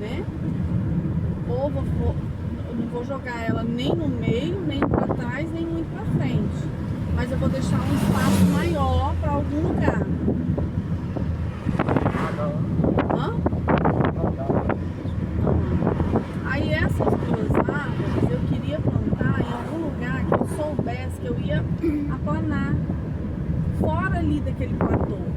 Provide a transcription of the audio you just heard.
né? Ou eu não vou jogar ela nem no meio, nem para trás, nem muito para frente. Mas eu vou deixar um espaço maior para algum lugar. Hã? Aí essas duas árvores eu queria plantar em algum lugar que eu soubesse que eu ia aplanar fora ali daquele platô.